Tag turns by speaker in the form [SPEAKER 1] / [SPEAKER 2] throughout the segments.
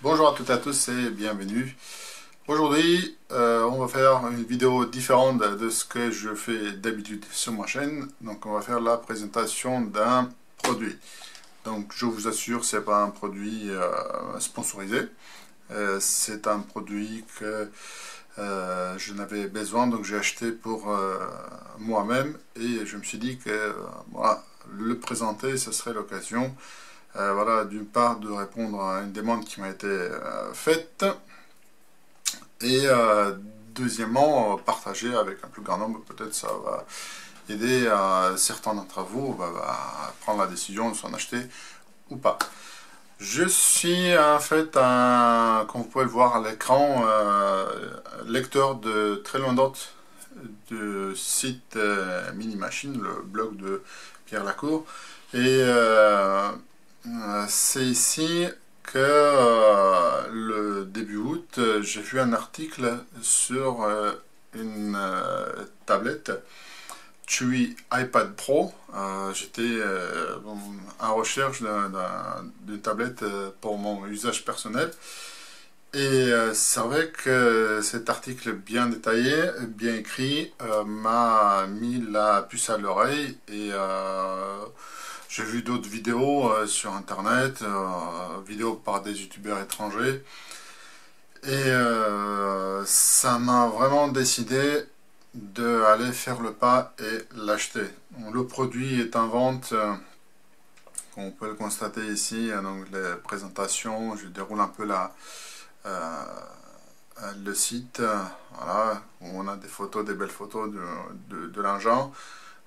[SPEAKER 1] Bonjour à toutes et à tous et bienvenue. Aujourd'hui, on va faire une vidéo différente de ce que je fais d'habitude sur ma chaîne. Donc, on va faire la présentation d'un produit. Donc, je vous assure, c'est pas un produit sponsorisé. C'est un produit que je n'avais besoin, donc j'ai acheté pour moi-même et je me suis dit que voilà, le présenter, ce serait l'occasion. Voilà, d'une part de répondre à une demande qui m'a été faite et deuxièmement partager avec un plus grand nombre, peut-être ça va aider certains d'entre vous à prendre la décision de s'en acheter ou pas. Je suis en fait comme vous pouvez le voir à l'écran, lecteur de très loin date du site Mini Machine, le blog de Pierre Lacour, et c'est ici que le début août, j'ai vu un article sur une tablette Chewy iPad Pro. J'étais en recherche d'une tablette pour mon usage personnel. Et c'est vrai que cet article bien détaillé, bien écrit, m'a mis la puce à l'oreille et j'ai vu d'autres vidéos sur internet, vidéos par des youtubeurs étrangers, et ça m'a vraiment décidé d'aller faire le pas et l'acheter. Le produit est en vente, comme on peut le constater ici, donc les présentations, je déroule un peu le site, voilà, où on a des photos, des belles photos de l'engin.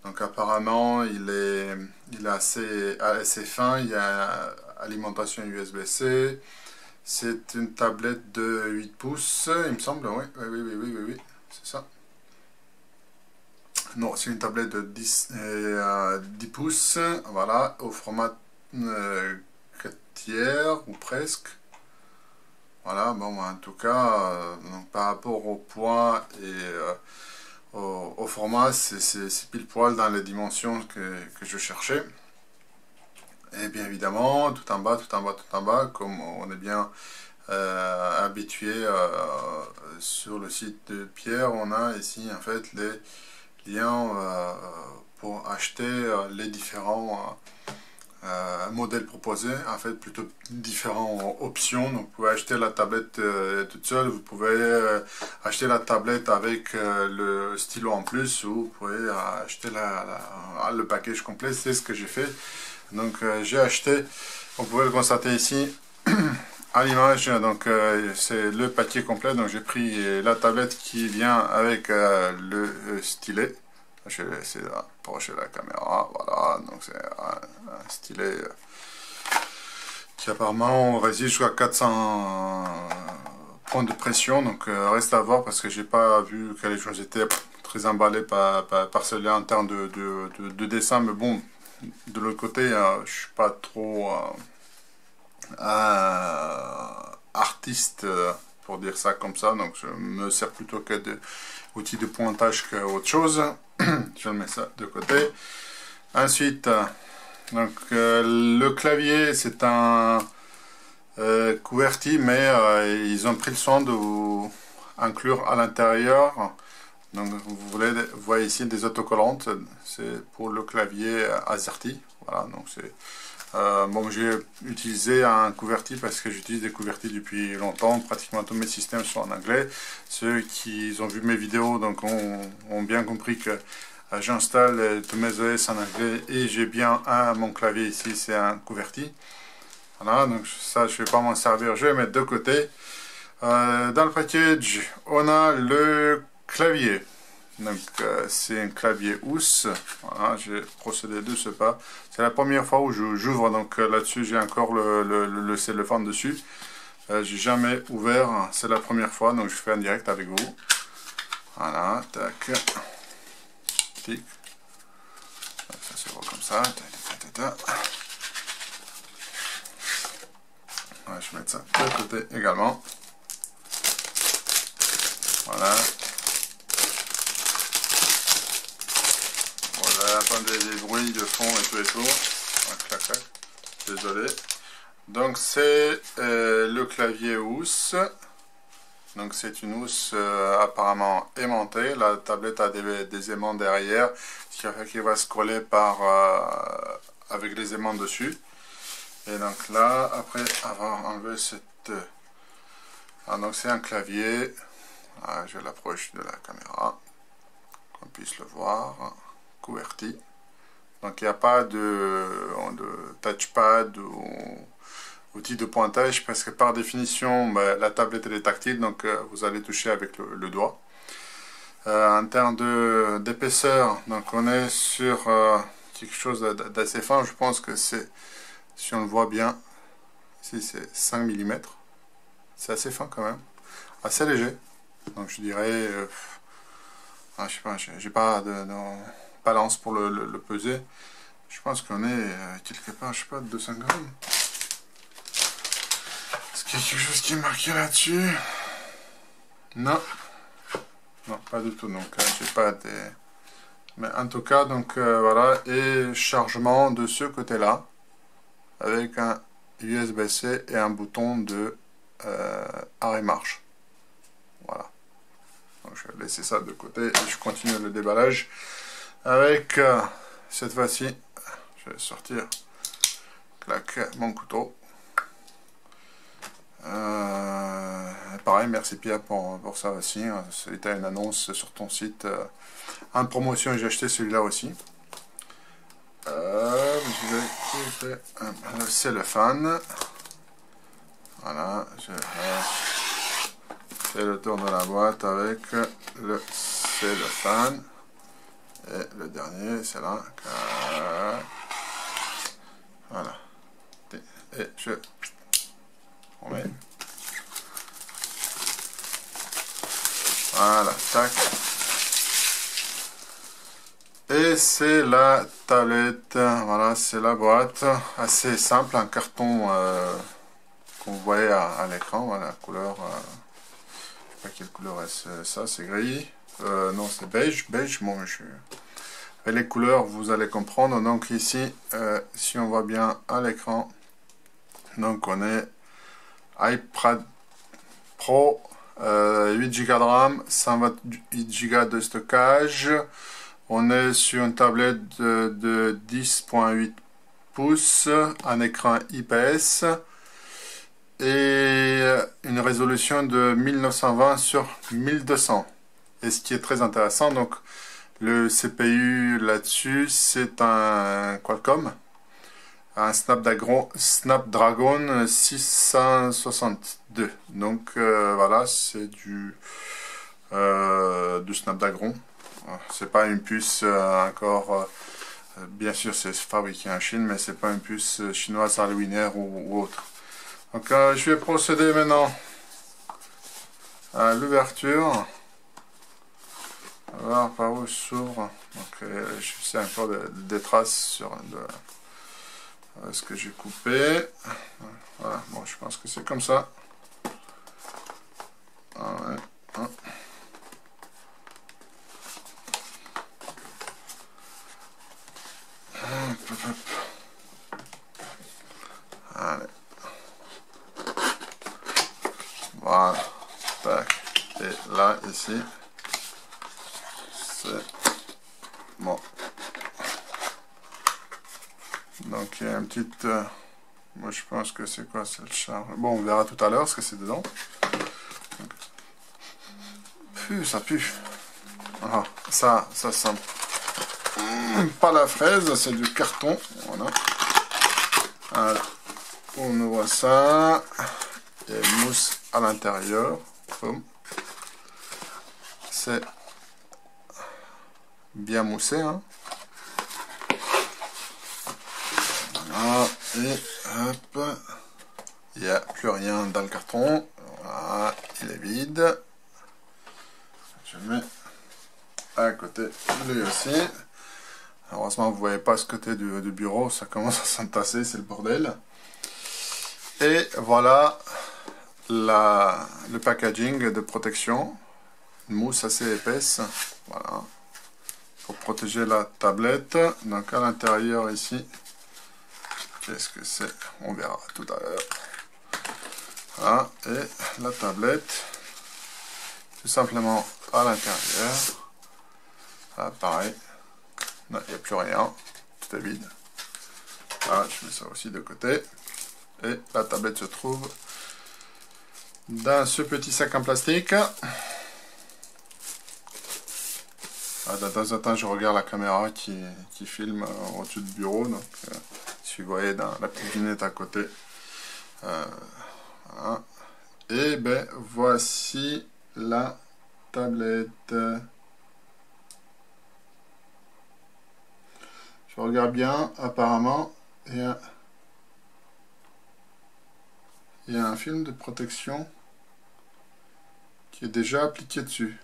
[SPEAKER 1] Donc apparemment il est assez fin, il y a alimentation USB-C, c'est une tablette de 8 pouces, il me semble, oui, c'est ça. Non, c'est une tablette de 10 pouces, voilà, au format 4/3 ou presque. Voilà, bon, en tout cas, donc, par rapport au poids et au format, c'est pile poil dans les dimensions que je cherchais. Et bien évidemment, tout en bas, comme on est bien habitué sur le site de Pierre, on a ici en fait les liens pour acheter les différents modèles proposés, en fait plutôt différentes options. Donc vous pouvez acheter la tablette toute seule, vous pouvez acheter la tablette avec le stylo en plus, ou vous pouvez acheter le package complet. C'est ce que j'ai fait. Donc j'ai acheté, vous pouvez le constater ici à l'image, donc c'est le paquet complet. Donc j'ai pris la tablette qui vient avec le stylet. Je vais essayer d'approcher la caméra, voilà, donc c'est un stylet qui apparemment résiste jusqu'à 400 points de pression, donc reste à voir parce que j'ai pas vu que les choses étaient très emballées par celui-là en termes de dessin, mais bon, de l'autre côté, je suis pas trop artiste pour dire ça comme ça, donc je me sers plutôt que d'outils de pointage qu'autre chose. Je mets ça de côté. Ensuite, donc le clavier, c'est un QWERTY, mais ils ont pris le soin de vous inclure à l'intérieur. Donc vous voyez ici des autocollantes, c'est pour le clavier AZERTY. Voilà, donc c'est bon, j'ai utilisé un QWERTY parce que j'utilise des QWERTY depuis longtemps. Pratiquement tous mes systèmes sont en anglais. Ceux qui ont vu mes vidéos donc ont bien compris que j'installe tous mes OS en anglais et j'ai bien mon clavier ici, c'est un QWERTY. Voilà, donc ça je ne vais pas m'en servir, je vais mettre de côté. Dans le package, on a le clavier. Donc c'est un clavier housse. Voilà, j'ai procédé de ce pas. C'est la première fois où j'ouvre, donc là-dessus j'ai encore le cellophane dessus. J'ai jamais ouvert, c'est la première fois, donc je fais un direct avec vous. Voilà, tac. Tic. Donc, ça se voit comme ça. Ouais, je vais mettre ça de côté également. Voilà. Voilà, attendez les bruits de fond et tout. Clac, clac. Désolé. Donc c'est le clavier housse. Donc c'est une housse apparemment aimantée. La tablette a des aimants derrière, ce qui fait qu'il va se coller avec les aimants dessus. Et donc là, après avoir enlevé cette... donc c'est un clavier. Je l'approche de la caméra, qu'on puisse le voir. QWERTY. Donc il n'y a pas de touchpad ou outil de pointage parce que par définition la tablette elle est tactile, donc vous allez toucher avec le doigt. En termes d'épaisseur, donc on est sur quelque chose d'assez fin. Je pense que c'est, si on le voit bien, ici c'est 5 mm. C'est assez fin quand même, assez léger. Donc je dirais, je sais pas, j'ai pas de balance pour le peser. Je pense qu'on est quelque part, je sais pas, de 200 grammes. Est-ce qu'il y a quelque chose qui est marqué là-dessus? Non. Non, pas du tout. Donc, j'ai pas des... Mais en tout cas, donc voilà. Et chargement de ce côté-là. Avec un USB-C et un bouton de arrêt-marche. Voilà. Donc, je vais laisser ça de côté et je continue le déballage. Avec cette fois-ci, je vais sortir mon couteau. Pareil, merci Pierre pour ça aussi. C'était une annonce sur ton site en promotion et j'ai acheté celui-là aussi. Je vais couper le cellophane. Voilà, je fais le tour de la boîte avec le cellophane. Et le dernier, c'est là. Voilà. Et je remets. Voilà, tac. Et c'est la tablette. Voilà, c'est la boîte. Assez simple, un carton qu'on voyait à l'écran. Voilà, la couleur. Je sais pas quelle couleur est ça, c'est gris. Non, c'est beige. Beige, bon, et les couleurs, vous allez comprendre. Donc ici, si on voit bien à l'écran, donc on est iPad Pro, 8 Go de RAM, 128 Go de stockage. On est sur une tablette de 10.8 pouces, un écran IPS et une résolution de 1920 sur 1200. Et ce qui est très intéressant, donc le CPU là-dessus, c'est un Qualcomm, un Snapdragon 662. Donc voilà, c'est du Snapdragon. C'est pas une puce encore, bien sûr c'est fabriqué en Chine, mais c'est pas une puce chinoise arduinière ou autre. Donc je vais procéder maintenant à l'ouverture. On va voir par où s'ouvre. Donc je sais encore des traces sur ce que j'ai coupé. Voilà, bon je pense que c'est comme ça. Ouais. Allez. Voilà. Tac. Et là, ici, c'est bon. Donc, il y a une petite... moi, je pense que c'est quoi? C'est le charge. Bon, on verra tout à l'heure ce que c'est dedans. Ça pue. Ah, ça sent pas la fraise, c'est du carton. Voilà. Alors, on ouvre ça. Il y a une mousse à l'intérieur. C'est bien moussé. Hein. Voilà. Et hop. Il n'y a plus rien dans le carton. Voilà. Il est vide. Je le mets à côté lui aussi. Heureusement, vous ne voyez pas ce côté du bureau, ça commence à s'entasser, c'est le bordel. Et voilà le packaging de protection. Une mousse assez épaisse. Voilà. Pour protéger la tablette. Donc à l'intérieur ici, qu'est-ce que c'est? On verra tout à l'heure. Voilà, et la tablette, tout simplement à l'intérieur. Là, pareil, il n'y a plus rien, tout est vide. Voilà, je mets ça aussi de côté. Et la tablette se trouve dans ce petit sac en plastique. Ah, de temps en temps, je regarde la caméra qui filme au-dessus du bureau. Donc, si vous voyez dans la petite lunette à côté. Voilà. Et ben voici la tablette. Je regarde bien, apparemment, il y a un film de protection qui est déjà appliqué dessus.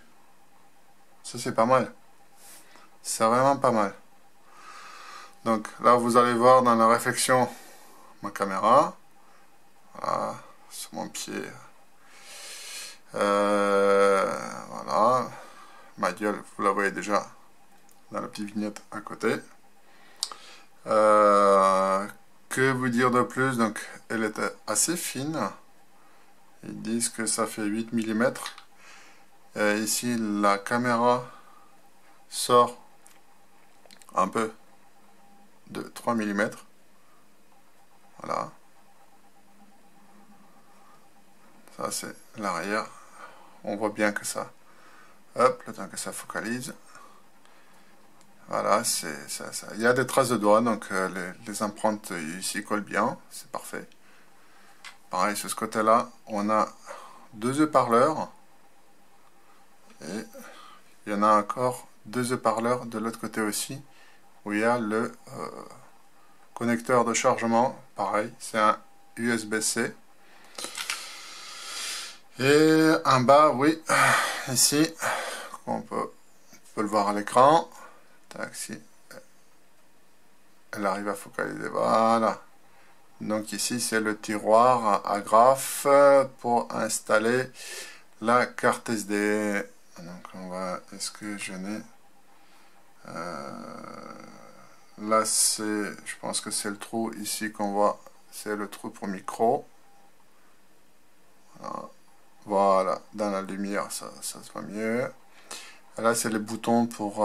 [SPEAKER 1] Ça, c'est pas mal. C'est vraiment pas mal. Donc là, vous allez voir dans la réflexion ma caméra. Voilà, sur mon pied. Voilà. Ma gueule, vous la voyez déjà dans la petite vignette à côté. Que vous dire de plus? Donc, elle est assez fine. Ils disent que ça fait 8 mm. Ici, la caméra sort un peu de 3 mm. Voilà. Ça, c'est l'arrière. On voit bien que ça... Hop, le temps que ça focalise. Voilà, c'est ça. Il y a des traces de doigts, donc les empreintes ici collent bien. C'est parfait. Pareil, sur ce côté-là, on a 2 haut-parleurs. Et il y en a encore 2 haut-parleurs de l'autre côté aussi, où il y a le connecteur de chargement. Pareil, c'est un USB-C. Et en bas, oui, ici, on peut le voir à l'écran. Si elle arrive à focaliser, voilà. Donc ici, c'est le tiroir à graphe pour installer la carte SD. Donc on va, est-ce que je n'ai... là, c'est, je pense que c'est le trou ici qu'on voit, c'est le trou pour micro. Voilà, dans la lumière, ça se voit mieux. Là, c'est les boutons pour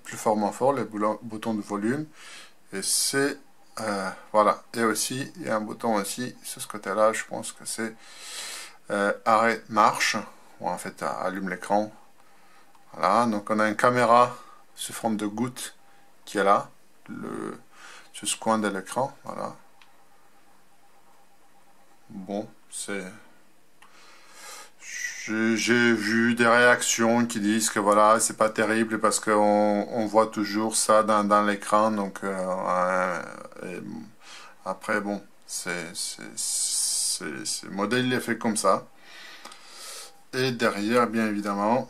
[SPEAKER 1] plus fort, moins fort, les boutons de volume. Et c'est, voilà. Et aussi, il y a un bouton aussi, sur ce côté-là, je pense que c'est arrêt marche, ou en fait, allume l'écran. Voilà, donc on a une caméra sous forme de goutte qui est là, sur ce coin de l'écran, voilà. Bon, c'est... J'ai vu des réactions qui disent que voilà, c'est pas terrible parce qu'on voit toujours ça dans l'écran. Donc après, bon, le modèle il est fait comme ça. Et derrière, bien évidemment,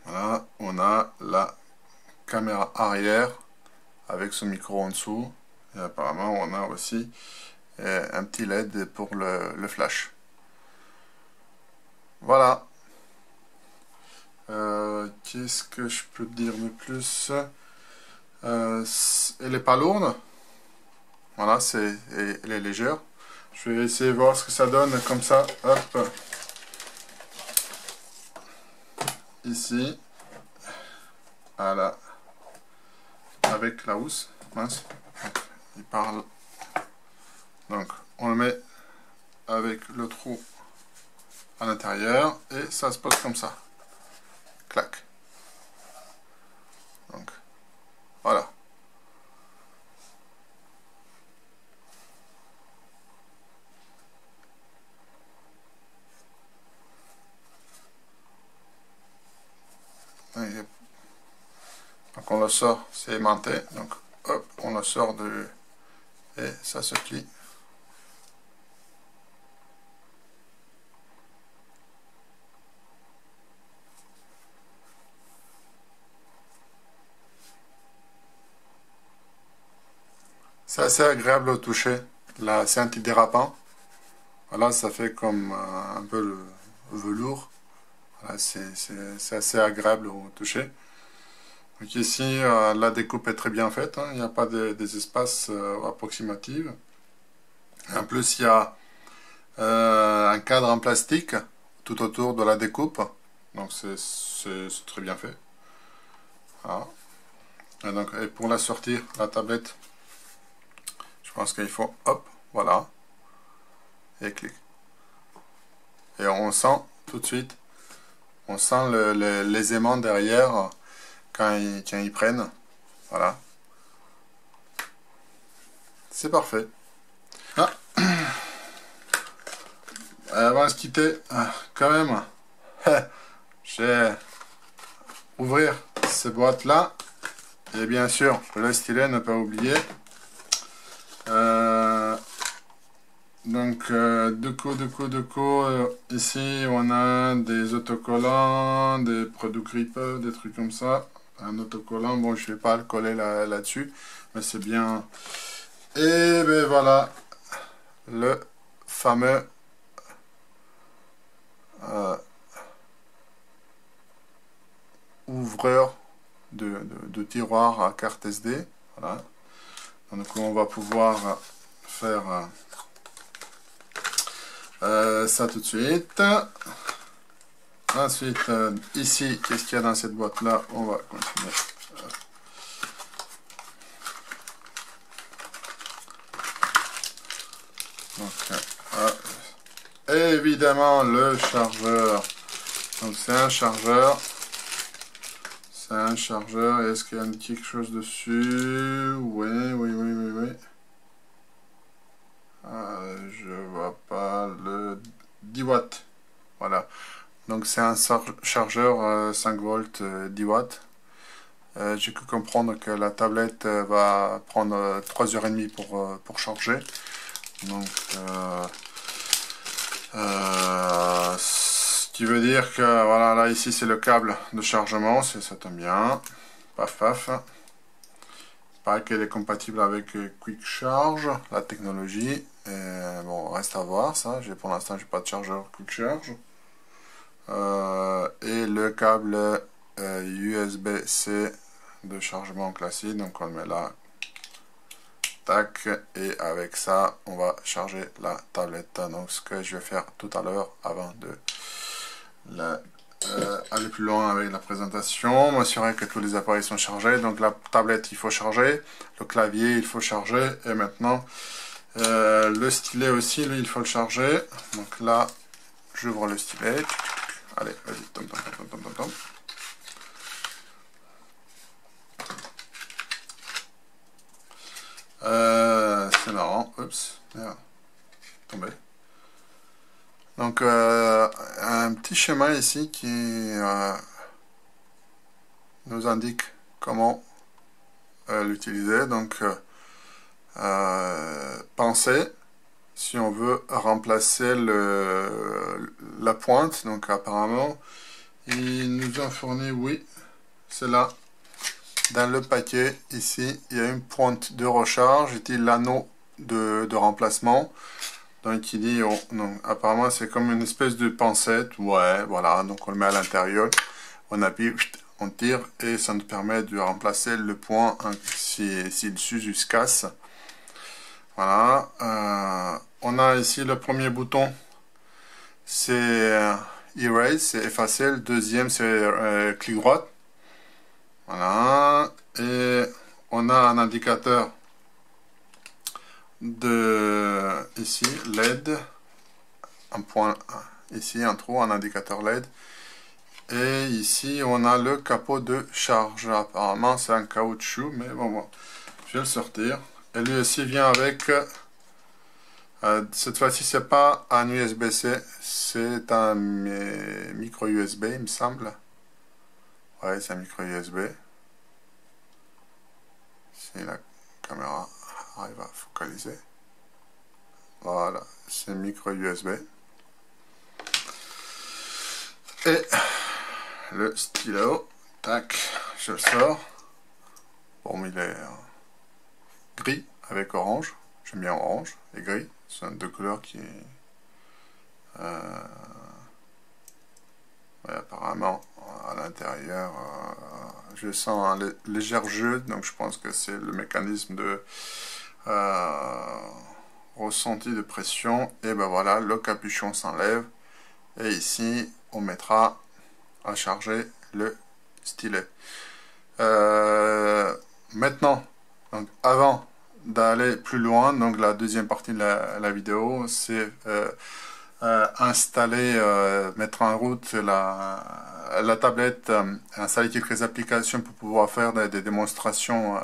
[SPEAKER 1] voilà, on a la caméra arrière avec son micro en dessous. Et apparemment, on a aussi un petit LED pour le flash. Voilà. Qu'est-ce que je peux dire de plus? Elle n'est pas lourde. Voilà, elle est légère. Je vais essayer de voir ce que ça donne comme ça. Hop. Ici. Voilà. Avec la housse. Mince. Il parle. Donc, on le met avec le trou à l'intérieur et ça se pose comme ça. Clac. Donc, voilà. Donc on le sort, c'est aimanté, donc hop, on le sort et ça se plie. C'est assez agréable au toucher. Là, c'est antidérapant. Voilà, ça fait comme un peu le velours. Voilà, c'est assez agréable au toucher. Donc ici, la découpe est très bien faite, hein. Il n'y a pas des espaces approximatifs. En plus, il y a un cadre en plastique tout autour de la découpe. Donc c'est très bien fait. Voilà. Et pour la sortir, la tablette, je pense qu'il faut, hop, voilà, et clic. Et on sent tout de suite, on sent les aimants derrière quand ils prennent. Voilà. C'est parfait. Ah. Avant de se quitter, quand même, je vais ouvrir ces boîtes-là. Et bien sûr, le stylet, ne pas oublier. Donc, de coup, ici, on a des autocollants, des produits grippeurs, des trucs comme ça. Un autocollant, bon, je vais pas le coller là-dessus, mais c'est bien. Et ben voilà, le fameux ouvreur de tiroir à carte SD. Voilà. Donc, on va pouvoir faire ça tout de suite. Ensuite, ici, qu'est-ce qu'il y a dans cette boîte-là? On va continuer. Donc, évidemment, le chargeur. Donc, c'est un chargeur. C'est un chargeur. Est-ce qu'il y a quelque chose dessus? Oui. Je vois pas le 10 watts. Voilà. Donc c'est un chargeur 5 volts 10 watts. J'ai pu comprendre que la tablette va prendre 3h30 pour charger. Donc ce qui veut dire que voilà, là ici c'est le câble de chargement, ça tombe bien. Paf paf. Pareil qu'elle est compatible avec Quick Charge, la technologie. Bon, reste à voir ça. Pour l'instant j'ai pas de chargeur Quick Charge. Et le câble USB-C de chargement classique, donc on le met là, tac, et avec ça on va charger la tablette. Donc ce que je vais faire tout à l'heure avant de aller plus loin avec la présentation, m'assurer que tous les appareils sont chargés. Donc la tablette il faut charger, le clavier il faut charger, et maintenant le stylet aussi, lui il faut le charger. Donc là j'ouvre le stylet. Allez, vas-y, tom. C'est marrant, oups, merde, tombé. Donc, un petit schéma ici qui nous indique comment l'utiliser. Donc, pensez, si on veut remplacer la pointe, donc apparemment, il nous a fourni, oui, c'est là, dans le paquet, ici, il y a une pointe de recharge, il dit l'anneau de remplacement. Donc il dit, non, apparemment c'est comme une espèce de pincette, ouais, voilà, donc on le met à l'intérieur, on appuie, on tire, et ça nous permet de remplacer le point si le dessus se casse. Voilà, on a ici le premier bouton, c'est Erase, c'est effacer, le deuxième c'est clic droit. Voilà, et on a un indicateur ici LED, un point ici, un trou, un indicateur LED, et ici on a le capot de charge. Apparemment c'est un caoutchouc, mais bon, je vais le sortir. Et lui aussi vient avec cette fois-ci c'est pas un USB-C, c'est un micro USB il me semble. Ouais, c'est un micro USB. Si la caméra arrive à focaliser. Voilà, c'est micro USB. Et le stylo, tac, je le sors. Bon, il est gris avec orange. J'aime bien orange et gris. Ce sont deux couleurs qui... ouais, apparemment, à l'intérieur, je sens un léger jeu, donc je pense que c'est le mécanisme de ressenti de pression. Et ben voilà, le capuchon s'enlève. Et ici, on mettra à charger le stylet. Maintenant, donc avant d'aller plus loin, donc la deuxième partie de la vidéo, c'est installer, mettre en route la tablette, installer quelques applications pour pouvoir faire des démonstrations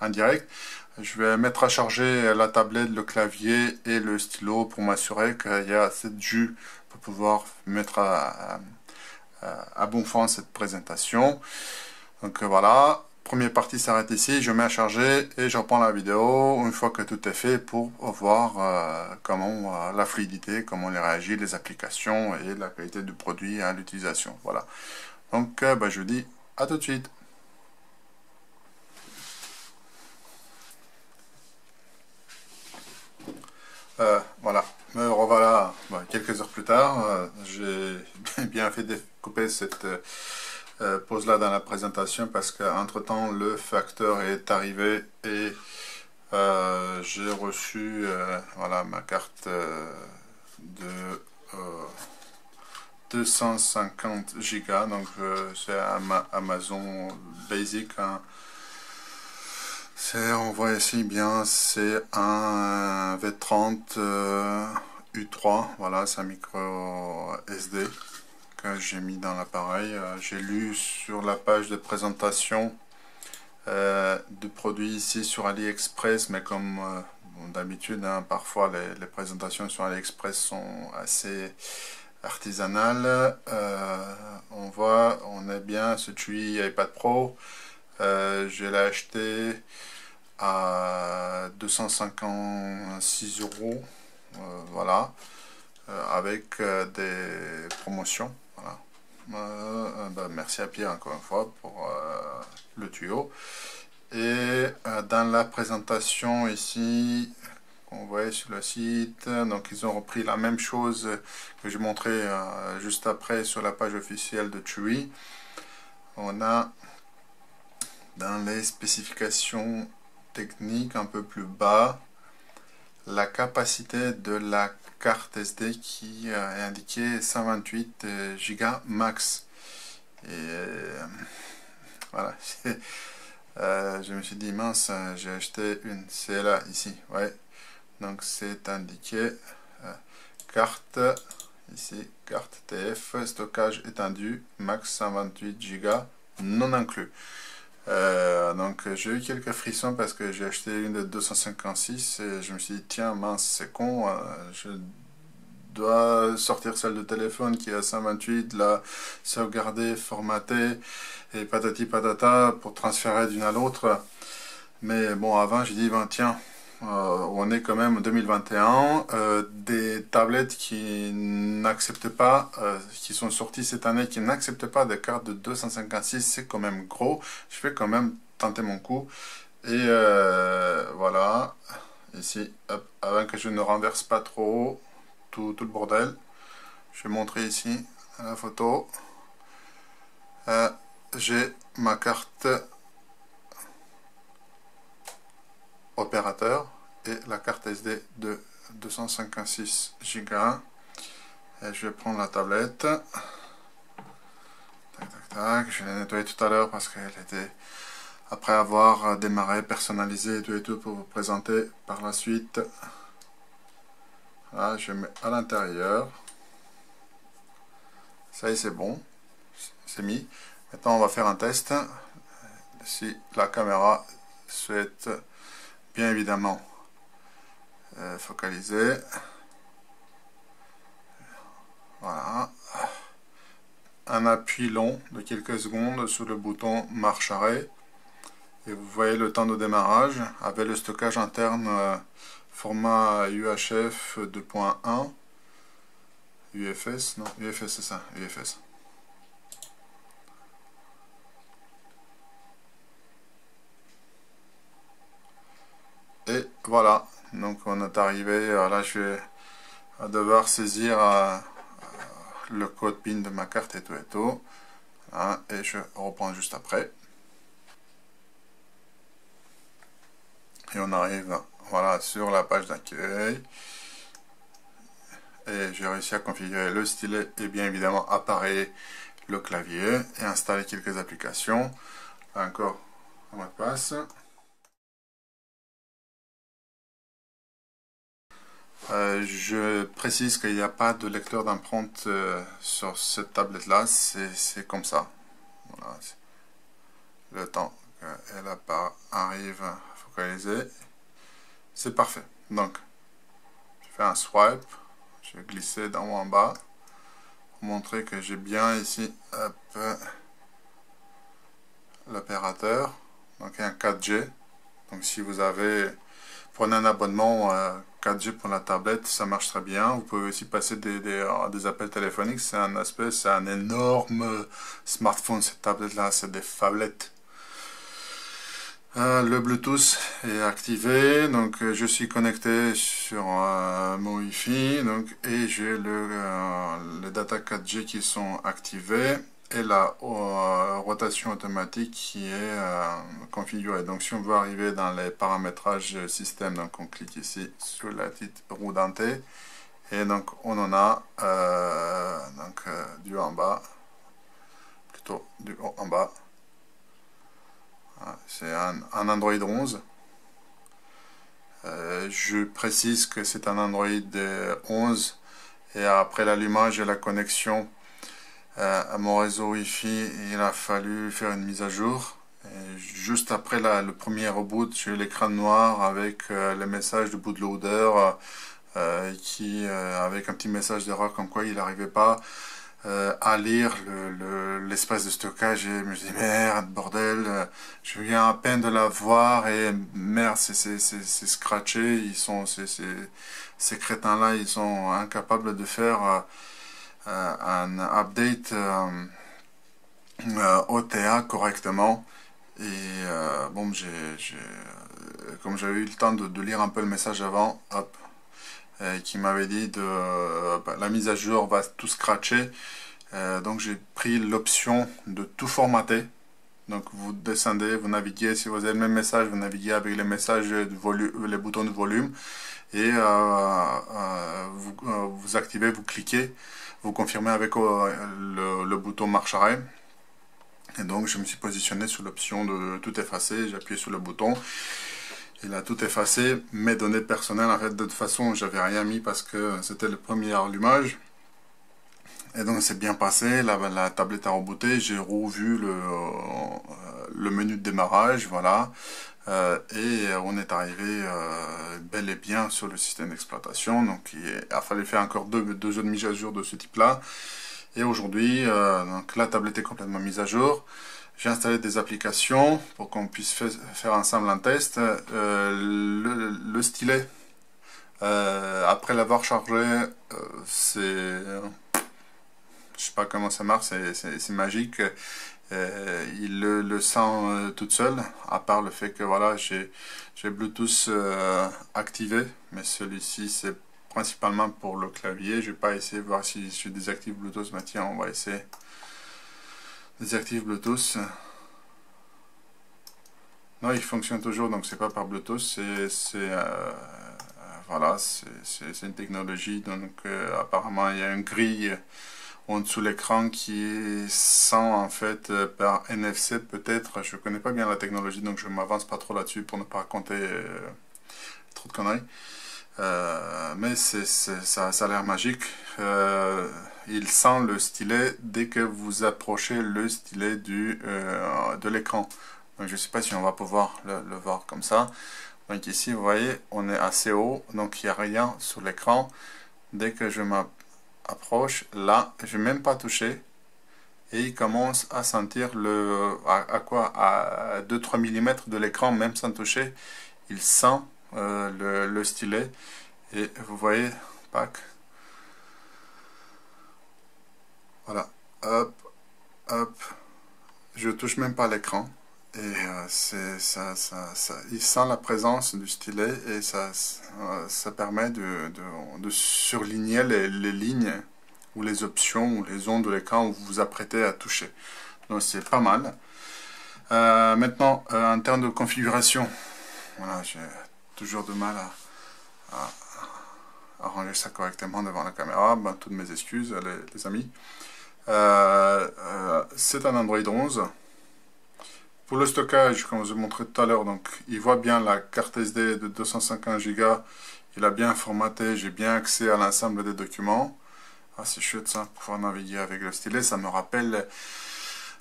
[SPEAKER 1] en direct. Je vais mettre à charger la tablette, le clavier et le stylo pour m'assurer qu'il y a assez de jus pour pouvoir mettre à bon fond cette présentation. Donc voilà, première partie s'arrête ici, je mets à charger et je reprends la vidéo une fois que tout est fait pour voir comment la fluidité, comment les réagit les applications et la qualité du produit à l'utilisation. Voilà, donc je vous dis à tout de suite. Voilà, me revoilà quelques heures plus tard. J'ai bien fait de couper cette pause là dans la présentation parce qu'entre temps le facteur est arrivé et j'ai reçu voilà, ma carte de 250 Go, donc c'est Amazon Basic, hein. On voit ici bien, c'est un V30 U3, voilà, c'est un micro SD que j'ai mis dans l'appareil. J'ai lu sur la page de présentation de produits ici sur AliExpress, mais comme d'habitude, hein, parfois les présentations sur AliExpress sont assez artisanales. On voit, on est bien ce TUI iPad Pro. Je l'ai acheté à 256 €, voilà, avec des promotions. Voilà. Merci à Pierre encore une fois pour le tuyau. Et dans la présentation ici, on voit sur le site, donc ils ont repris la même chose que j'ai montré juste après sur la page officielle de TUI. On a dans les spécifications techniques un peu plus bas la capacité de la carte SD qui est indiquée 128 Go max. Et voilà, je me suis dit mince, j'ai acheté une, c'est là ici, ouais, donc c'est indiqué carte ici, carte TF, stockage étendu, max 128 Go non inclus. Donc j'ai eu quelques frissons parce que j'ai acheté une de 256 et je me suis dit tiens mince c'est con, je dois sortir celle de téléphone qui est à 128, la sauvegarder, formater et patati patata pour transférer d'une à l'autre. Mais bon, avant j'ai dit ben tiens, on est quand même en 2021, des tablettes qui n'acceptent pas, qui sont sorties cette année, qui n'acceptent pas des cartes de 256, c'est quand même gros. Je vais quand même tenter mon coup. Et voilà, ici, hop, avant que je ne renverse pas trop tout le bordel, je vais montrer ici la photo. J'ai ma carte opérateur et la carte SD de 256 Go. Et je vais prendre la tablette. Tac, tac, tac. Je l'ai nettoyée tout à l'heure parce qu'elle était, après avoir démarré, personnalisé et tout pour vous présenter par la suite. Voilà, je mets à l'intérieur. Ça y est, c'est bon. C'est mis. Maintenant, on va faire un test. Si la caméra souhaite bien évidemment focaliser. Voilà. Un appui long de quelques secondes sur le bouton marche arrêt. Et vous voyez le temps de démarrage avec le stockage interne format UHF 2.1. UFS, non, UFS c'est ça, UFS. Et voilà, donc on est arrivé, là je vais devoir saisir le code PIN de ma carte et tout. Voilà, et je reprends juste après. et on arrive voilà, sur la page d'accueil. Et j'ai réussi à configurer le stylet et bien évidemment apparaît le clavier et installer quelques applications. Là encore, un mot de passe. Je précise qu'il n'y a pas de lecteur d'empreinte sur cette tablette là, c'est comme ça. Voilà. Le temps qu'elle arrive à focaliser, c'est parfait. Donc, je fais un swipe, je vais glisser d'en haut en bas pour montrer que j'ai bien ici l'opérateur, donc un 4G. Donc si vous prenez un abonnement 4G pour la tablette, ça marche très bien. Vous pouvez aussi passer des appels téléphoniques. C'est un énorme smartphone, cette tablette-là, c'est des phablettes. Le Bluetooth est activé, donc je suis connecté sur mon Wi-Fi, et j'ai les data 4G qui sont activés et la rotation automatique qui est configurée. Donc si on veut arriver dans les paramétrages système, donc on clique ici sur la petite roue dentée et donc on en a du haut en bas, plutôt du haut en bas. C'est un Android 11. Je précise que c'est un Android 11 et après l'allumage et la connexion à mon réseau Wi-Fi, il a fallu faire une mise à jour. Et juste après le premier reboot, j'ai eu l'écran noir avec les messages de bootloader avec un petit message d'erreur comme quoi il n'arrivait pas à lire l'espace de stockage et je me dis merde bordel, je viens à peine de la voir et merde c'est scratché, ces crétins là ils sont incapables de faire un update OTA correctement et bon comme j'avais eu le temps de lire un peu le message avant, hop, qui m'avait dit la mise à jour va tout scratcher, donc j'ai pris l'option de tout formater. Donc vous descendez, vous naviguez, si vous avez le même message, vous naviguez avec les messages les boutons de volume et vous activez, vous cliquez, vous confirmez avec le bouton marche arrêt. Et donc je me suis positionné sur l'option de tout effacer, j'ai appuyé sur le bouton. Il a tout effacé, mes données personnelles, en fait, de toute façon, j'avais rien mis parce que c'était le premier allumage. Et donc, c'est bien passé, la tablette a rebooté, j'ai revu le menu de démarrage, voilà. Et on est arrivé bel et bien sur le système d'exploitation. Donc, il a fallu faire encore deux jeux de mise à jour de ce type-là. Et aujourd'hui, donc la tablette est complètement mise à jour. J'ai installé des applications pour qu'on puisse faire ensemble un test. Le stylet, après l'avoir chargé, je sais pas comment ça marche, c'est magique. Il le sent toute seule, à part le fait que voilà, j'ai Bluetooth activé, mais celui-ci c'est principalement pour le clavier. Je vais pas essayer de voir si je désactive Bluetooth. Mais tiens, on va essayer. Désactive Bluetooth. Non, il fonctionne toujours, donc c'est pas par Bluetooth, voilà, c'est une technologie. Donc apparemment il y a une grille en dessous de l'écran qui sent en fait par NFC peut-être. Je connais pas bien la technologie, donc je m'avance pas trop là-dessus pour ne pas raconter trop de conneries. Mais ça a l'air magique. Il sent le stylet dès que vous approchez le stylet de l'écran. Donc je ne sais pas si on va pouvoir le voir comme ça. Donc ici vous voyez on est assez haut, donc il n'y a rien sur l'écran. Dès que je m'approche, là je n'ai même pas touché et il commence à sentir à 2-3 mm de l'écran, même sans toucher, il sent le stylet. Et vous voyez, pack, voilà, hop, hop, je touche même pas l'écran et il sent la présence du stylet et ça permet de surligner les lignes ou les options ou les zones de l'écran où vous vous apprêtez à toucher. Donc c'est pas mal. Maintenant, en termes de configuration, Voilà, j'ai toujours du mal à ranger ça correctement devant la caméra. Ben, toutes mes excuses, les amis. C'est un Android 11. Pour le stockage, comme je vous ai montré tout à l'heure, donc il voit bien la carte SD de 250 Go. Il a bien formaté, j'ai bien accès à l'ensemble des documents. Ah, c'est chouette ça, pouvoir naviguer avec le stylet. Ça me rappelle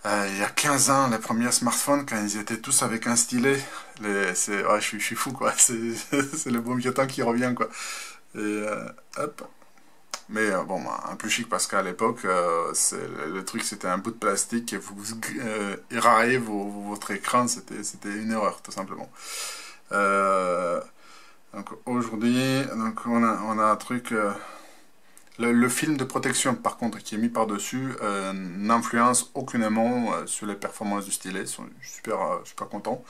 [SPEAKER 1] il y a 15 ans, les premiers smartphones, quand ils étaient tous avec un stylet. Ouais, je suis fou, quoi. C'est le bon vieux temps qui revient, quoi. Et hop. Mais bon, un plus chic parce qu'à l'époque, le truc c'était un bout de plastique et vous érariez votre écran, c'était une erreur, tout simplement. Donc aujourd'hui, on a un truc. Le film de protection, par contre, qui est mis par-dessus, n'influence aucunement sur les performances du stylet. Ils sont super contents.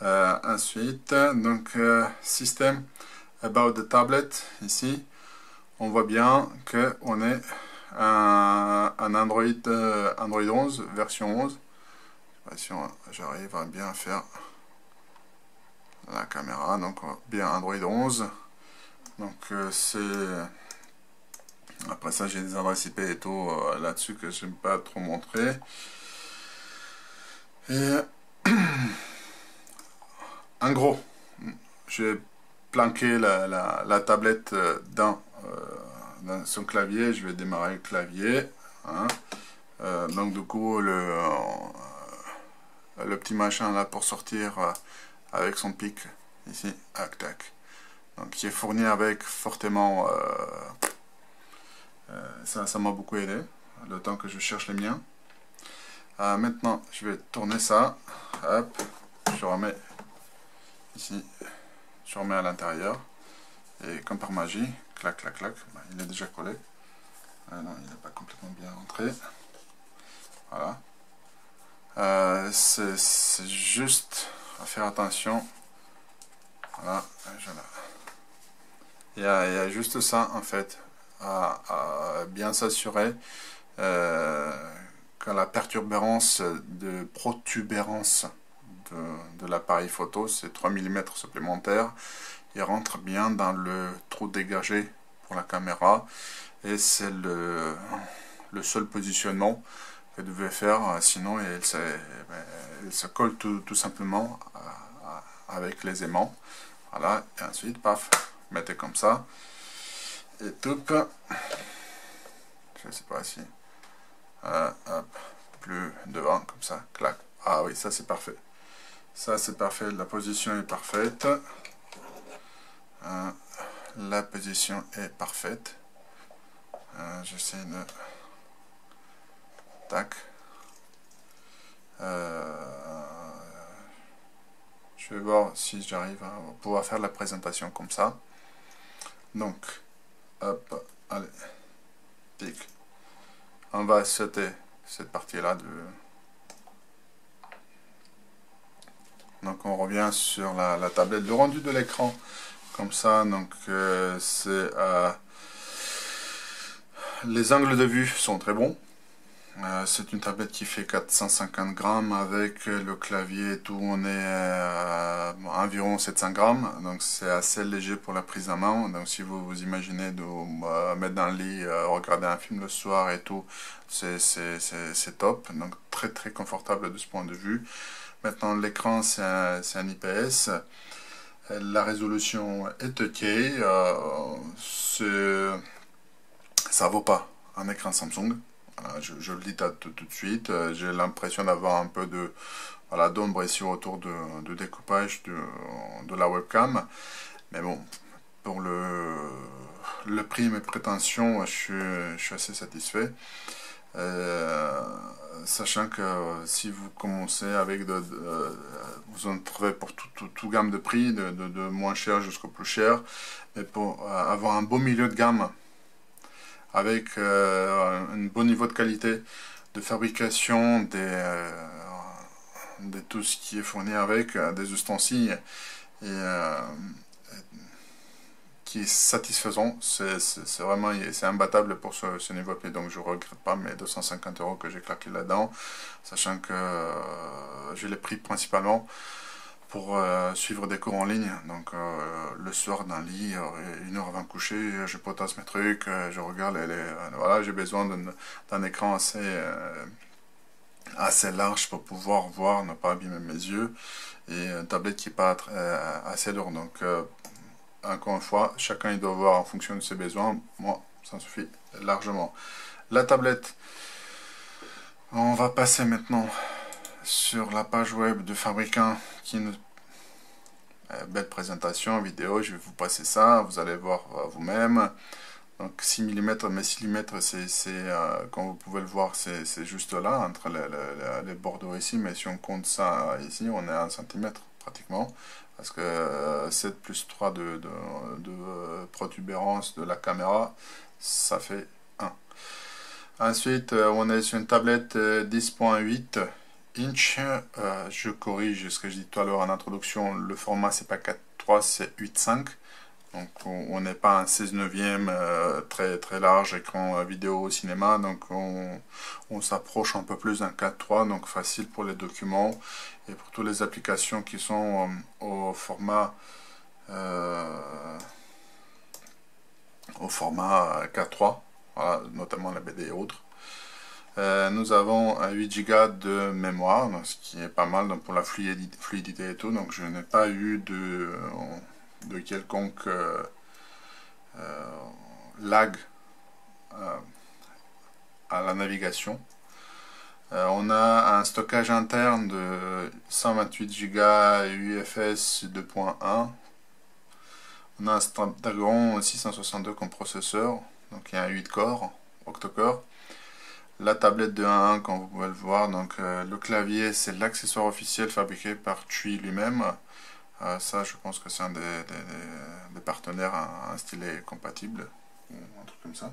[SPEAKER 1] Ensuite, donc, système about the tablet, ici, on voit bien qu'on est un Android 11, version 11. Je sais pas si j'arrive à bien faire la caméra. Donc, bien Android 11. Donc, c'est... Après ça, j'ai des adresses IP et tout là-dessus que je n'aime pas trop montrer. Et en gros, j'ai planqué la tablette dans son clavier. Je vais démarrer le clavier. Hein. Donc du coup, le petit machin là pour sortir avec son pic ici, tac. Donc qui est fourni avec fortement... ça m'a beaucoup aidé, le temps que je cherche les miens. Maintenant, je vais tourner ça. Hop, je remets ici, je remets à l'intérieur. Et comme par magie, clac, clac, clac, il est déjà collé. Non, il n'est pas complètement bien rentré. Voilà. C'est juste à faire attention. Voilà, il y a juste ça en fait. À bien s'assurer que la protubérance de l'appareil photo, c'est 3 mm supplémentaires, il rentre bien dans le trou dégagé pour la caméra et c'est le seul positionnement que vous devez faire, sinon elle se colle tout simplement avec les aimants. Voilà, et ensuite, paf, mettez comme ça. Et tout, je sais pas si, hop, plus devant, comme ça, clac. Ah oui, ça c'est parfait. Ça c'est parfait, la position est parfaite. La position est parfaite. J'essaie de... Tac. Je vais voir si j'arrive à pouvoir faire la présentation comme ça. Donc... Hop, allez, pic. On va sauter cette partie-là de... Donc on revient sur la tablette. Le rendu de l'écran, comme ça, donc c'est... les angles de vue sont très bons. C'est une tablette qui fait 450 grammes avec le clavier et tout, on est environ 700 grammes, donc c'est assez léger pour la prise en main. Donc si vous vous imaginez de mettre dans le lit, regarder un film le soir et tout, c'est top, donc très confortable de ce point de vue. Maintenant l'écran c'est un IPS, la résolution est ok, ça vaut pas un écran Samsung. Voilà, je le dis tout de suite, j'ai l'impression d'avoir un peu de d'ombre ici autour de découpage de la webcam, mais bon, pour le prix et mes prétentions, je suis assez satisfait, sachant que si vous commencez avec vous en trouvez pour tout gamme de prix, de moins cher jusqu'au plus cher, mais pour avoir un beau milieu de gamme avec un bon niveau de qualité de fabrication de tout ce qui est fourni avec, des ustensiles et qui est satisfaisant, c'est vraiment imbattable pour ce niveau prix. Donc je regrette pas mes 250 € que j'ai claqué là-dedans, sachant que je l'ai pris principalement pour suivre des cours en ligne. Donc le soir dans le lit, 1 heure avant de coucher, je potasse mes trucs, je regarde, voilà, j'ai besoin d'un écran assez large pour pouvoir voir, ne pas abîmer mes yeux, et une tablette qui n'est pas assez lourde. Donc encore une fois, chacun il doit voir en fonction de ses besoins. Moi, ça suffit largement. La tablette, on va passer maintenant sur la page web du fabricant qui nous... belle présentation vidéo, je vais vous passer ça, vous allez voir vous-même. Donc 6 mm, mais 6 mm, comme vous pouvez le voir, c'est juste là, entre les bordeaux ici, mais si on compte ça ici, on est à 1 cm pratiquement, parce que 7 plus 3 de protubérance de la caméra, ça fait 1. Ensuite, on est sur une tablette 10.8 inch. Je corrige ce que je dis tout à l'heure en introduction, le format c'est pas 4.3, c'est 8.5. Donc on n'est pas un 16 neuvième très large écran vidéo au cinéma, donc on s'approche un peu plus d'un 4.3, donc facile pour les documents et pour toutes les applications qui sont au format 4.3, voilà, notamment la BD et autres. Nous avons 8 Go de mémoire, donc, ce qui est pas mal donc, pour la fluidité et tout, donc je n'ai pas eu de quelconque lag à la navigation. On a un stockage interne de 128 Go UFS 2.1. On a un Snapdragon 662 comme processeur, donc il y a un 8 corps, octa-core. La tablette de 1.1, comme vous pouvez le voir, donc le clavier c'est l'accessoire officiel fabriqué par TUI lui-même. Ça je pense que c'est un des partenaires, un stylet compatible, ou un truc comme ça.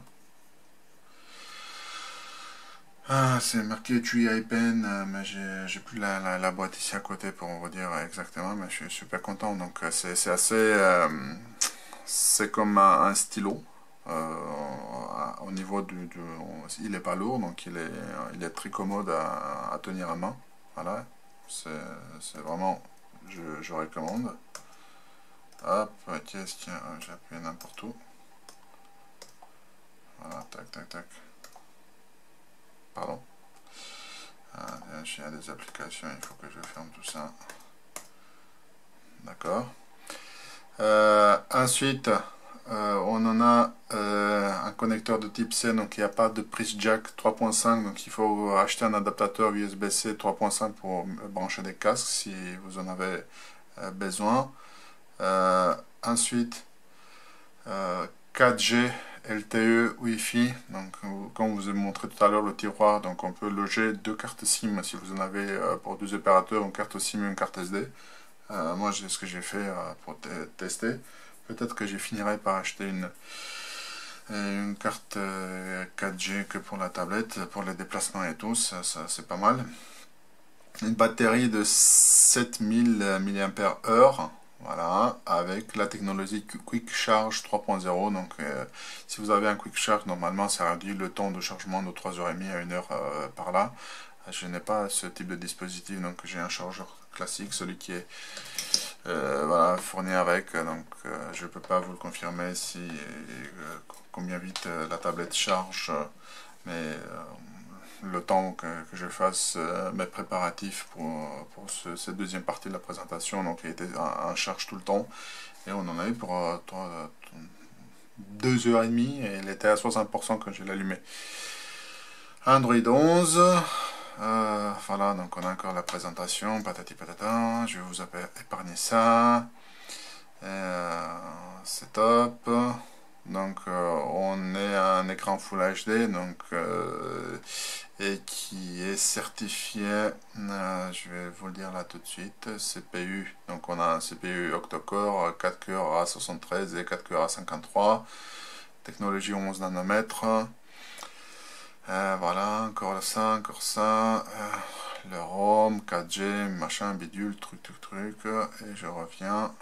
[SPEAKER 1] C'est marqué TUI iPen, mais j'ai plus la boîte ici à côté pour vous dire exactement, mais je suis super content. Donc c'est assez... c'est comme un stylo. Au niveau il est pas lourd, donc il est très commode à tenir à main. Voilà, c'est vraiment, je recommande. Hop, qu'est-ce qu'il y a, j'ai appuyé n'importe où. Voilà, tac tac tac. Pardon. Il y a des applications, il faut que je ferme tout ça. D'accord. Ensuite, on en a un connecteur de type C, donc il n'y a pas de prise jack 3.5, donc il faut acheter un adaptateur USB-C 3.5 pour brancher des casques si vous en avez besoin. Ensuite, 4G LTE Wi-Fi, donc comme je vous ai montré tout à l'heure le tiroir, donc on peut loger 2 cartes SIM si vous en avez pour 2 opérateurs, une carte SIM et une carte SD. Moi c'est ce que j'ai fait pour tester. Peut-être que je finirai par acheter une carte 4G que pour la tablette, pour les déplacements et tout, ça c'est pas mal. Une batterie de 7000 mAh, voilà, avec la technologie Quick Charge 3.0. Donc si vous avez un Quick Charge, normalement ça réduit le temps de chargement de 3h30 à 1h par là. Je n'ai pas ce type de dispositif, donc j'ai un chargeur classique, celui qui est voilà, fourni avec, donc je ne peux pas vous le confirmer combien vite la tablette charge, mais le temps que je fasse mes préparatifs pour cette deuxième partie de la présentation, donc il était en charge tout le temps, et on en a eu pour 2h30, et il était à 60% quand je l'ai allumé. Android 11. Voilà, donc on a encore la présentation, patati patata, je vais vous épargner ça. C'est top. Donc on est à un écran Full HD, donc et qui est certifié, je vais vous le dire là tout de suite, CPU. Donc on a un CPU octa-core, 4 cœurs A73 et 4 cœurs A53, technologie 11 nanomètres. Voilà, encore ça, le ROM, 4G, machin, bidule, truc, et je reviens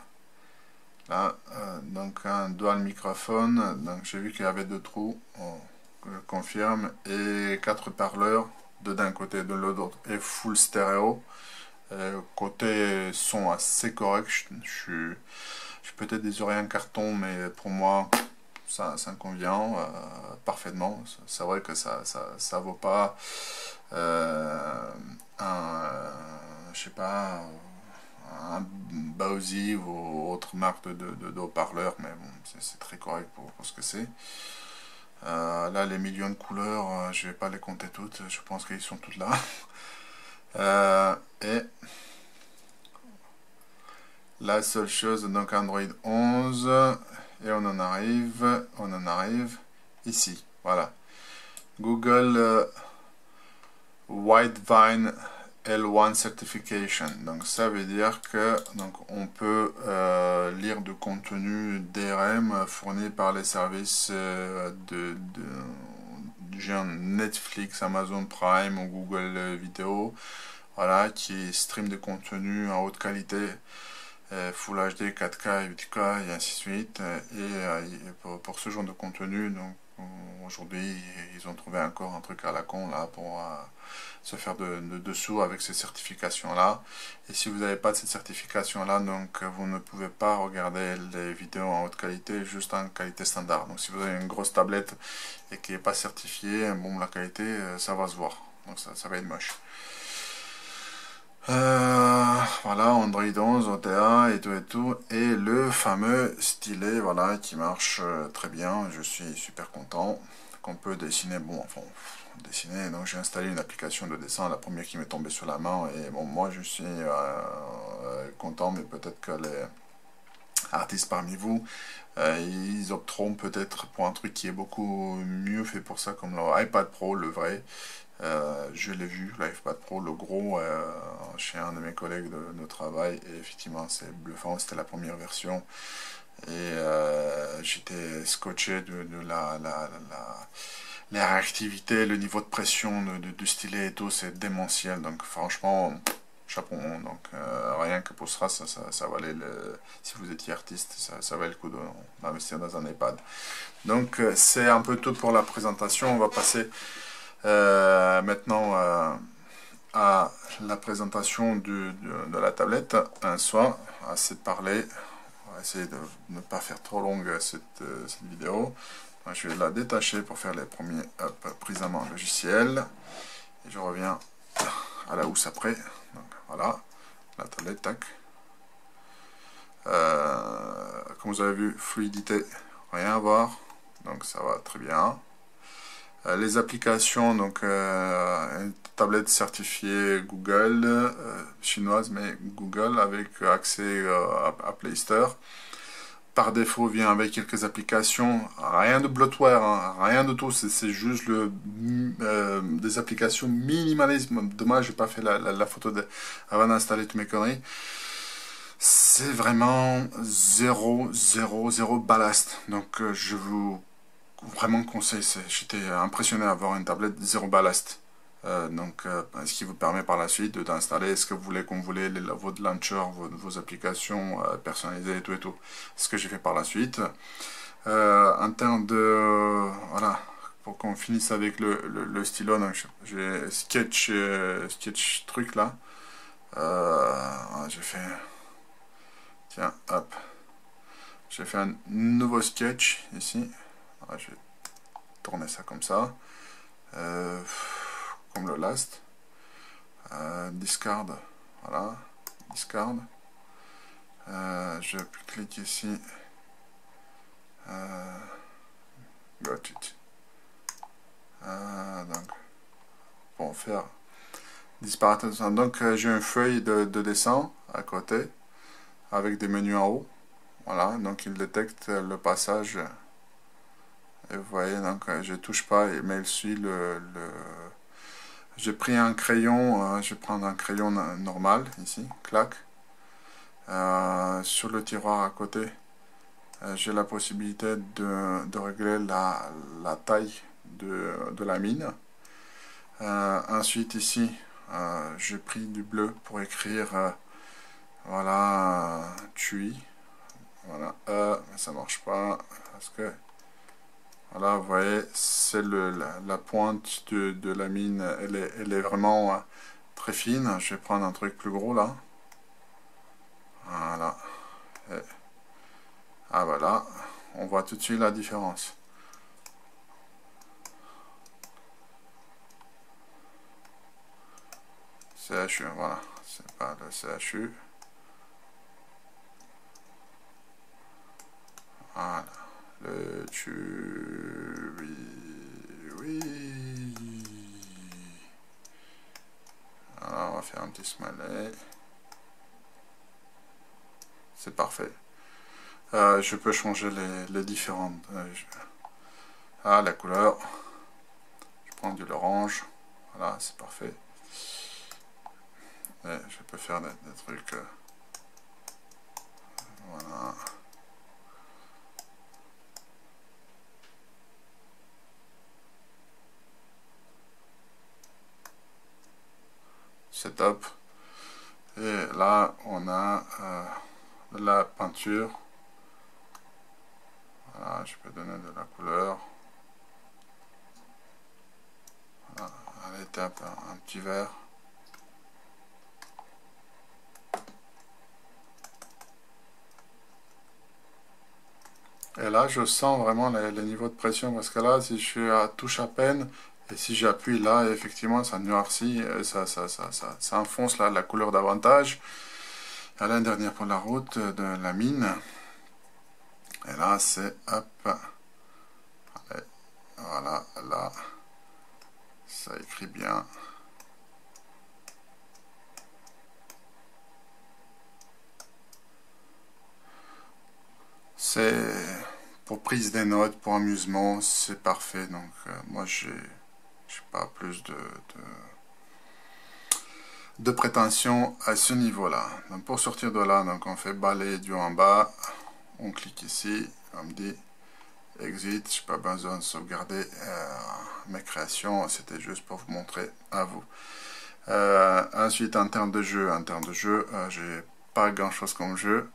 [SPEAKER 1] là, donc un dual microphone, donc j'ai vu qu'il y avait 2 trous, je confirme, et 4 parleurs, 2 d'un côté et de l'autre, et full stéréo, Côté son assez correct, je suis peut-être des oreilles en carton, mais pour moi ça me convient parfaitement. C'est vrai que ça vaut pas un, je sais pas, un Bowsy ou autre marque de haut-parleurs, mais bon, c'est très correct pour ce que c'est. Là, les millions de couleurs, je vais pas les compter toutes, je pense qu'ils sont toutes là. Et la seule chose, donc Android 11, et on en arrive ici, voilà. Google Widevine L1 Certification. Donc ça veut dire que donc on peut lire du contenu DRM fourni par les services du genre Netflix, Amazon Prime ou Google Vidéo, voilà, qui stream des contenus en haute qualité, Full HD, 4K, 8K et ainsi de suite. Et pour ce genre de contenu, donc aujourd'hui ils ont trouvé encore un truc à la con là pour se faire de dessous avec ces certifications là. Et si vous n'avez pas de cette certification là, donc vous ne pouvez pas regarder les vidéos en haute qualité, juste en qualité standard. Donc si vous avez une grosse tablette et qui n'est pas certifiée, bon, la qualité ça va se voir, donc ça va être moche. Voilà, Android 11, OTA et tout, et le fameux stylet, voilà, qui marche très bien. Je suis super content, qu'on peut dessiner, bon, enfin, dessiner. Donc j'ai installé une application de dessin, la première qui m'est tombée sur la main, et bon, moi je suis content, mais peut-être que les artistes parmi vous, ils opteront peut-être pour un truc qui est beaucoup mieux fait pour ça, comme le iPad Pro, le vrai. Je l'ai vu, l'iPad Pro, le gros, chez un de mes collègues de travail, et effectivement c'est bluffant, c'était la première version, et j'étais scotché de la réactivité, le niveau de pression du stylet et tout, c'est démentiel, donc franchement, chapeau. Donc rien que pour ça, ça valait si vous étiez artiste, ça valait le coup d'investir dans un iPad. Donc c'est un peu tout pour la présentation, on va passer maintenant à la présentation de la tablette. Soit assez de parler, on va essayer de ne pas faire trop longue cette vidéo. Je vais la détacher pour faire les premiers prises en main logicielles, et je reviens à la housse après. Donc voilà, la tablette, tac. Comme vous avez vu, fluidité, rien à voir, donc ça va très bien. Les applications, donc une tablette certifiée Google, chinoise, mais Google, avec accès à Play Store. Par défaut, vient avec quelques applications, rien de bloatware, hein, rien de tout, c'est juste des applications minimalistes. Dommage, j'ai pas fait la photo avant d'installer toutes mes conneries. C'est vraiment zéro ballast. Donc je vous vraiment conseille, j'étais impressionné d'avoir une tablette zéro ballast. Ce qui vous permet par la suite d'installer ce que vous voulez, comme vous voulez, votre launcher, vos applications personnalisées et tout. Ce que j'ai fait par la suite. En termes de... voilà, pour qu'on finisse avec le stylo, j'ai sketch truc là. J'ai fait... Tiens, hop. J'ai fait un nouveau sketch ici. Je vais tourner ça comme ça. Comme le last. Discard. Voilà. Discard. Je clique ici. Got it. Donc, pour faire disparaître. Donc, j'ai une feuille de dessin à côté, avec des menus en haut. Voilà, donc il détecte le passage. Et vous voyez, donc je touche pas, mais il suit j'ai pris un crayon, je vais prendre un crayon normal ici, clac. Sur le tiroir à côté, j'ai la possibilité de régler la taille de la mine. Ensuite ici, j'ai pris du bleu pour écrire, voilà, TUI. Voilà, ça marche pas parce que voilà, vous voyez, c'est la pointe de la mine, elle est vraiment très fine. Je vais prendre un truc plus gros là. Voilà. Et, ah voilà, on voit tout de suite la différence. CHU, voilà, c'est pas le CHU. Voilà, le tube, oui. Alors on va faire un petit smiley. C'est parfait. Je peux changer les différentes. La couleur. Je prends de l'orange. Voilà, c'est parfait. Et je peux faire des trucs. Voilà. Setup. Et là, on a de la peinture. Voilà, je peux donner de la couleur. Voilà, à l'étape, un petit vert. Et là, je sens vraiment les niveaux de pression, parce que là, si je suis à touche à peine, et si j'appuie là, effectivement, ça noircit, ça enfonce là, la couleur davantage. Et là, une dernière pour la route de la mine. Et là, c'est hop. Allez, voilà, là, ça écrit bien. C'est pour prise des notes, pour amusement, c'est parfait. Donc moi j'ai pas plus de prétention à ce niveau-là. Donc pour sortir de là, donc on fait balayer du haut en bas, on clique ici, on me dit exit, je n'ai pas besoin de sauvegarder mes créations, c'était juste pour vous montrer à vous. Ensuite en termes de jeu, j'ai pas grand chose comme jeu.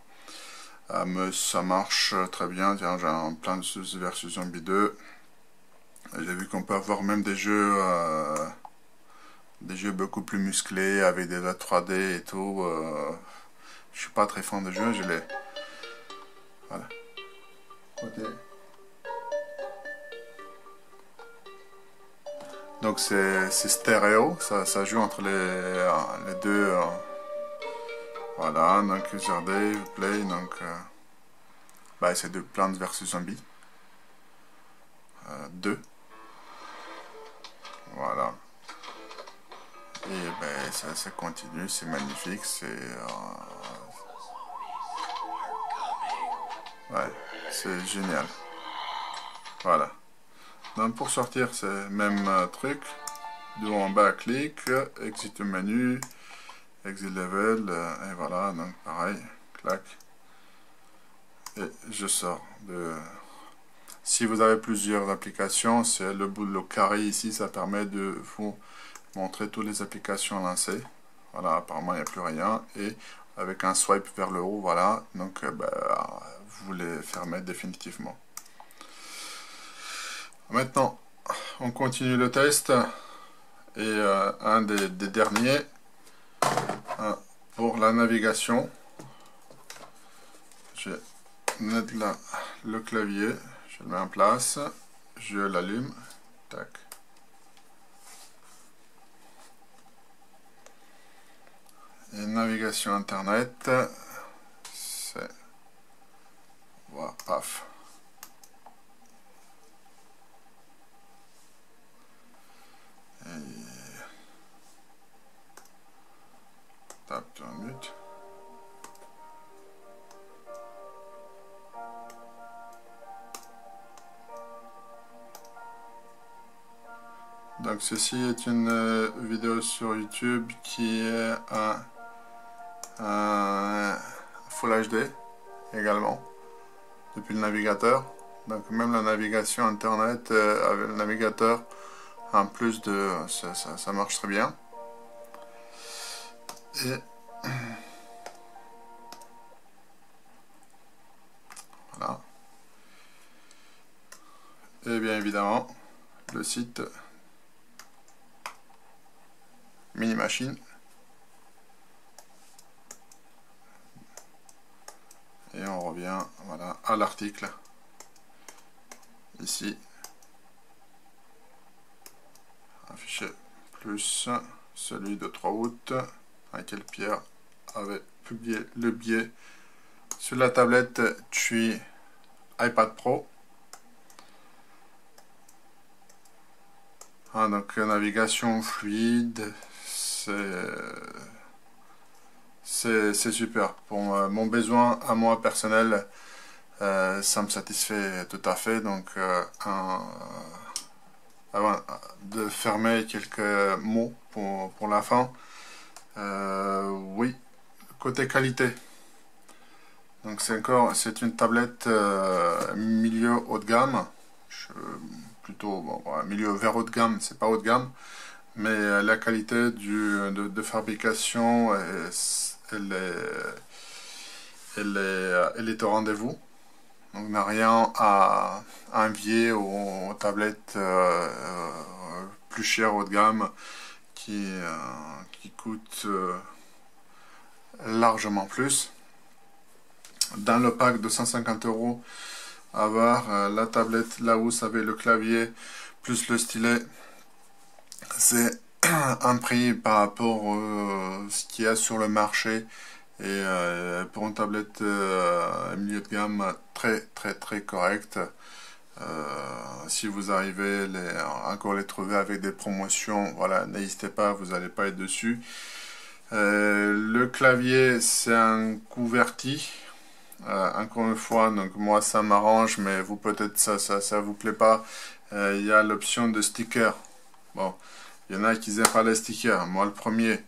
[SPEAKER 1] Mais ça marche très bien. Tiens, j'ai un plein de versus Zombie 2. J'ai vu qu'on peut avoir même des jeux beaucoup plus musclés avec des 3D et tout. Je suis pas très fan de jeux, je les. Voilà. Okay. Donc c'est stéréo, ça joue entre les deux. Voilà, donc user day, play, donc c'est de Plants vs Zombies 2. Voilà. Et ça continue, c'est magnifique, c'est génial. Voilà. Donc pour sortir, c'est même truc. Du haut en bas, clic, exit menu, exit level, et voilà, donc pareil, clac. Et je sors de. Si vous avez plusieurs applications, c'est le bout carré ici, ça permet de vous montrer toutes les applications lancées. Voilà, apparemment il n'y a plus rien. Et avec un swipe vers le haut, voilà, donc vous les fermez définitivement. Maintenant, on continue le test. Et un des derniers, pour la navigation. Je vais mettre là le clavier, je le mets en place, je l'allume, tac. Et navigation internet, c'est voilà, paf. Et tape sur un but. Donc ceci est une vidéo sur YouTube qui est un Full HD également depuis le navigateur. Donc même la navigation internet avec le navigateur, en plus de ça marche très bien. Et voilà. Et bien évidemment le site Mini Machine et on revient voilà, à l'article. Ici, affiché plus celui de 3 août, à laquelle Pierre avait publié le billet sur la tablette TUI iPad Pro. Ah, donc navigation fluide, c'est super. Pour mon besoin à moi personnel, ça me satisfait tout à fait. Donc avant de fermer quelques mots pour la fin, oui, côté qualité. Donc c'est une tablette milieu haut de gamme, plutôt bon, milieu vers haut de gamme, c'est pas haut de gamme, mais la qualité de fabrication, elle est au rendez-vous. Donc on n'a rien à envier aux tablettes plus chères haut de gamme qui coûtent largement plus. Dans le pack de 150 €, avoir la tablette là où vous avez le clavier plus le stylet, c'est un prix par rapport à ce qu'il y a sur le marché, et pour une tablette milieu de gamme très correcte. Si vous arrivez encore les trouver avec des promotions, voilà, n'hésitez pas, vous n'allez pas être dessus. Le clavier, c'est un QWERTY. Encore une fois, donc moi ça m'arrange, mais vous peut-être ça vous plaît pas. Il y a l'option de sticker. Bon, il y en a qui n'aiment pas les stickers, moi le premier.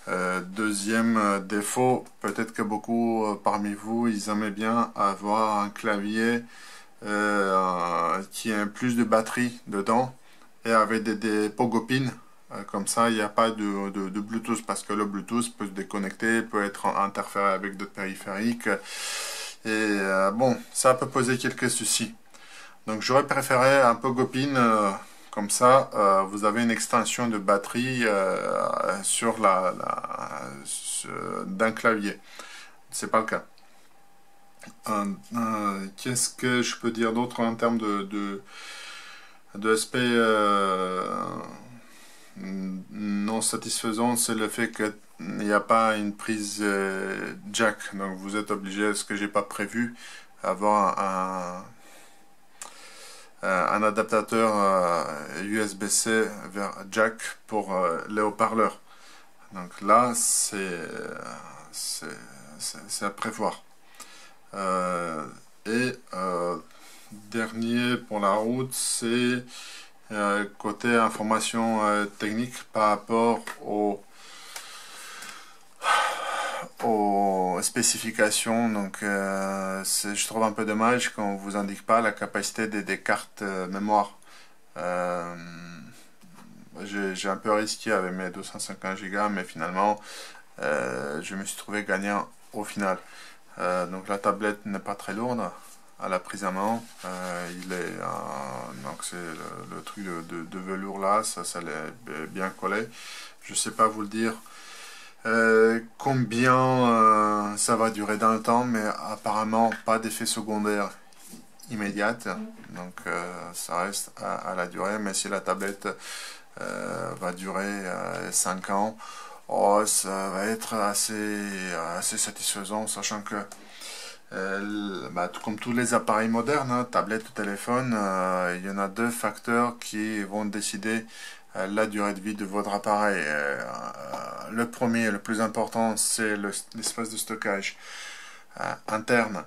[SPEAKER 1] Deuxième défaut, peut-être que beaucoup parmi vous, ils aimaient bien avoir un clavier qui a plus de batterie dedans et avec des pogo pins. Comme ça, il n'y a pas de Bluetooth, parce que le Bluetooth peut se déconnecter, peut être interféré avec d'autres périphériques. Et bon, ça peut poser quelques soucis. Donc j'aurais préféré un pogo pin, comme ça, vous avez une extension de batterie sur d'un clavier. C'est pas le cas. Qu'est-ce que je peux dire d'autre en termes d'aspect non satisfaisant? C'est le fait qu'il n'y a pas une prise jack, donc vous êtes obligé, ce que j'ai pas prévu, avoir un adaptateur USB-C vers jack pour les haut-parleurs. Donc là, c'est à prévoir. Dernier pour la route, c'est côté information technique par rapport aux spécifications. Donc je trouve un peu dommage qu'on ne vous indique pas la capacité des cartes mémoire. J'ai un peu risqué avec mes 250 Go, mais finalement je me suis trouvé gagnant au final. Donc la tablette n'est pas très lourde à la prise à main. Donc c'est le truc de velours là, ça l'est bien collé. Je sais pas vous le dire combien ça va durer dans le temps, mais apparemment pas d'effet secondaire immédiat. Donc ça reste à la durée, mais si la tablette va durer 5 ans, oh, ça va être assez satisfaisant, sachant que comme tous les appareils modernes, hein, tablette ou téléphone, il y en a deux facteurs qui vont décider la durée de vie de votre appareil. Le premier, le plus important, c'est l'espace de stockage interne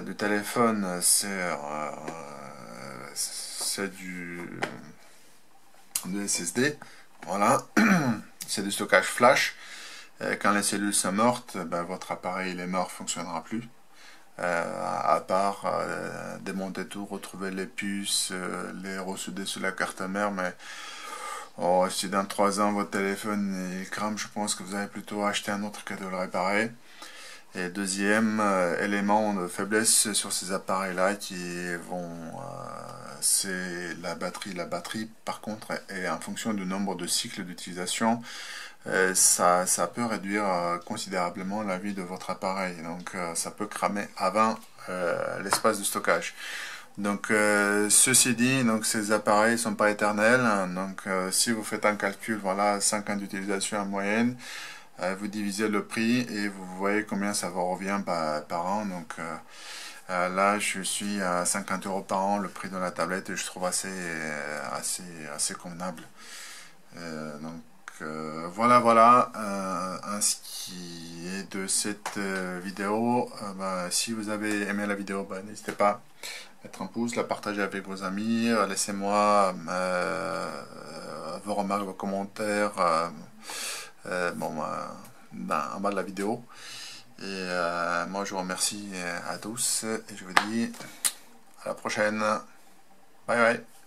[SPEAKER 1] du téléphone. C'est du SSD, voilà. C'est du stockage flash. Quand les cellules sont mortes, votre appareil il est mort, fonctionnera plus. À part démonter tout, retrouver les puces, les ressouder sur la carte mère, mais si dans 3 ans votre téléphone il crame, je pense que vous allez plutôt acheter un autre que de le réparer. Et deuxième élément de faiblesse sur ces appareils là c'est la batterie. La batterie par contre est en fonction du nombre de cycles d'utilisation. ça peut réduire considérablement la vie de votre appareil. Donc ça peut cramer avant l'espace de stockage. Donc ceci dit, donc ces appareils sont pas éternels, hein. Donc si vous faites un calcul, voilà, 5 ans d'utilisation en moyenne, vous divisez le prix et vous voyez combien ça vous revient par an. Donc là, je suis à 50 € par an, le prix de la tablette, et je trouve assez convenable. Donc voilà, ainsi qui est de cette vidéo. Bah, si vous avez aimé la vidéo, bah, n'hésitez pas à mettre un pouce, la partager avec vos amis, laissez-moi vos remarques, vos commentaires en bas de la vidéo. Et moi je vous remercie à tous et je vous dis à la prochaine. Bye bye.